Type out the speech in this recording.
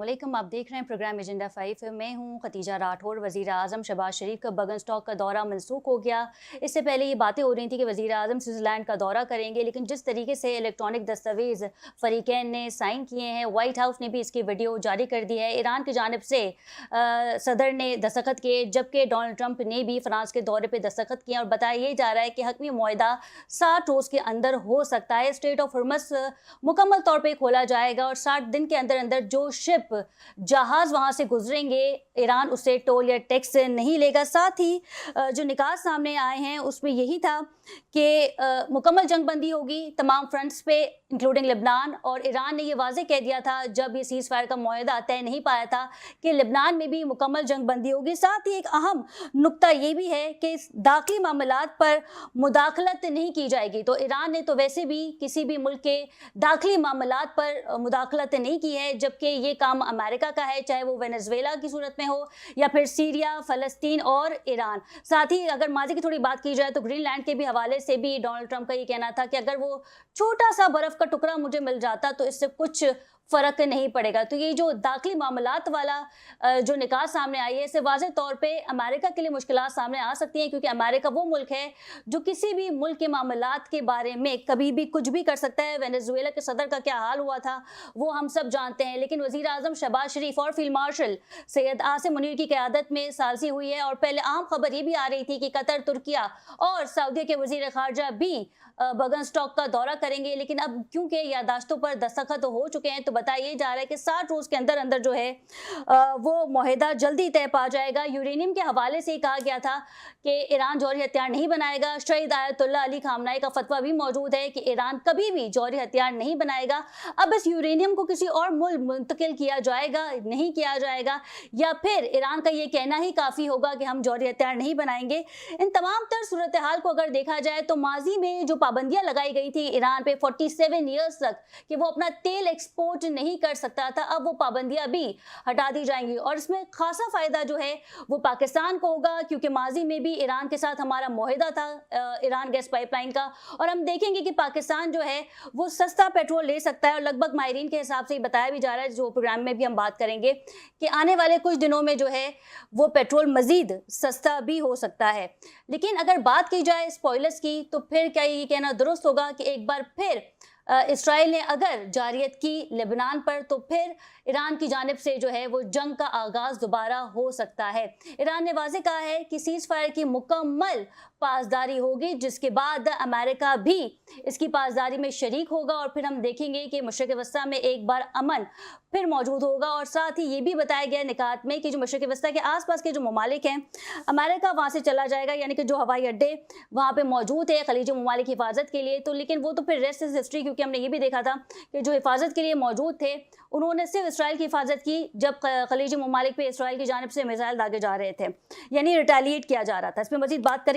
वालेकुम। आप देख रहे हैं प्रोग्राम एजेंडा 5। मैं हूं खतीजा राठौर। वज़ीर आज़म शहबाज शरीफ का बगन स्टॉक का दौरा मनसूख हो गया। इससे पहले ये बातें हो रही थी कि वज़ीर आज़म स्विट्ज़रलैंड का दौरा करेंगे, लेकिन जिस तरीके से इलेक्ट्रॉनिक दस्तावेज़ फ़रीक़ैन ने साइन किए हैं, वाइट हाउस ने भी इसकी वीडियो जारी कर दी है। ईरान की जानिब से सदर ने दस्तखत किए, जबकि डोनाल्ड ट्रंप ने भी फ्रांस के दौरे पर दस्तखत किए और बताया ये जा रहा है कि हतमी मुआहदा 60 रोज़ के अंदर हो सकता है। स्ट्रेट ऑफ हॉर्मज़ मुकम्मल तौर पर खोला जाएगा और 60 दिन के अंदर अंदर जो शिप जहाज वहां से गुजरेंगे, ईरान उससे टोल या टैक्स नहीं लेगा। साथ ही जो निकात सामने आए हैं उसमें यही था कि मुकम्मल जंगबंदी होगी तमाम फ्रंट्स पे, इंक्लूडिंग लेबनान। और ईरान ने यह वाज़ेह कह दिया था जब ये सीज़ फायर का मुआहदा तय नहीं पाया था कि लेबनान में भी मुकम्मल जंगबंदी होगी। साथ ही एक अहम नुक्ता ये भी है कि दाखिली मामलात पर मुदाखलत नहीं की जाएगी। तो ईरान ने तो वैसे भी किसी भी मुल्क के दाखिली मामलात पर मुदाखलत नहीं की है, जबकि ये काम अमेरिका का है, चाहे वो वेनेजुएला की सूरत में हो या फिर सीरिया, फ़लस्तीन और ईरान। साथ ही अगर माजी की थोड़ी बात की जाए तो ग्रीनलैंड के भी हवाले से भी डोनाल्ड ट्रंप का ये कहना था कि अगर वो छोटा सा बर्फ का टुकड़ा मुझे मिल जाता तो इससे कुछ फ़र्क नहीं पड़ेगा। तो ये जो दाखिली मामलात वाला जो निकाह सामने आई है, इससे वाज़ेह तौर पे अमेरिका के लिए मुश्किलात सामने आ सकती हैं, क्योंकि अमेरिका वो मुल्क है जो किसी भी मुल्क के मामलात के बारे में कभी भी कुछ भी कर सकता है। वेनेजुएला के सदर का क्या हाल हुआ था वो हम सब जानते हैं, लेकिन वज़ीर आज़म शहबाज शरीफ और फील्ड मार्शल सैयद आसिम मुनीर की क़यादत में सालसी हुई है। और पहले अहम खबर ये भी आ रही थी कि कतर, तुर्किया और सऊदी के वज़ीर ख़ारजा भी बगन स्टॉक का दौरा करेंगे, लेकिन अब क्योंकि यादाश्तों पर दस्तखत हो चुके हैं तो बताया जा रहा है कि 60 रोज़ के अंदर अंदर जो है वो मुआहदा जल्दी तय पा जाएगा। यूरेनियम के हवाले से कहा गया था कि ईरान जौहरी हथियार नहीं बनाएगा। शहीद आयतुल्लाह अली खामनाई का फतवा भी मौजूद है कि ईरान कभी भी जौहरी हथियार नहीं बनाएगा। अब इस यूरेनियम को किसी और मुल्क मुंतकिल किया जाएगा, नहीं किया जाएगा, या फिर ईरान का ये कहना ही काफ़ी होगा कि हम जौहरी हथियार नहीं बनाएंगे। इन तमाम तर सूरत हाल को अगर देखा जाए तो माजी में जो पाबंदियां लगाई गई थी ईरान पे 47 ईयर्स तक कि वो अपना तेल एक्सपोर्ट नहीं कर सकता था, अब वो पाबंदियां भी हटा दी जाएंगी। और इसमें खासा फायदा जो है वो पाकिस्तान को होगा, क्योंकि माजी में भी ईरान के साथ हमारा मुआहदा था ईरान गैस पाइपलाइन का, और हम देखेंगे कि पाकिस्तान जो है वो सस्ता पेट्रोल ले सकता है। और लगभग माहिरीन के हिसाब से बताया भी जा रहा है, जो प्रोग्राम में भी हम बात करेंगे, कि आने वाले कुछ दिनों में जो है वो पेट्रोल मजीद सस्ता भी हो सकता है। लेकिन अगर बात की जाए स्पॉयलर्स की तो फिर क्या ये कहना दुरुस्त होगा कि एक बार फिर इसराइल ने अगर जारियत की लेबनान पर, तो फिर ईरान की जानिब से जो है वो जंग का आगाज़ दोबारा हो सकता है। ईरान ने वाज़ेह कहा है कि सीज़ फायर की मुकम्मल पासदारी होगी, जिसके बाद अमेरिका भी इसकी पासदारी में शरीक होगा और फिर हम देखेंगे कि मशरिक़ वस्ता में एक बार अमन फिर मौजूद होगा। और साथ ही ये भी बताया गया निकात में कि जो मशरिक़ वस्ता के आसपास के जो ममालिक हैं, अमेरिका वहाँ से चला जाएगा, यानी कि जो हवाई अड्डे वहाँ पे मौजूद है खलीजी ममालिक की हिफाजत के लिए। तो लेकिन वो तो फिर रेस्ट इज़ हिस्ट्री, क्योंकि हमने ये भी देखा था कि जो हिफाजत के लिए मौजूद थे उन्होंने सिर्फ इसराइल की हिफाजत की जब खलीजी ममालिक पे इसराइल की जानिब से मिसाइल दागे जा रहे थे, यानी रिटेलिएट किया जा रहा था। इस पर मज़ीद बात करेंगे।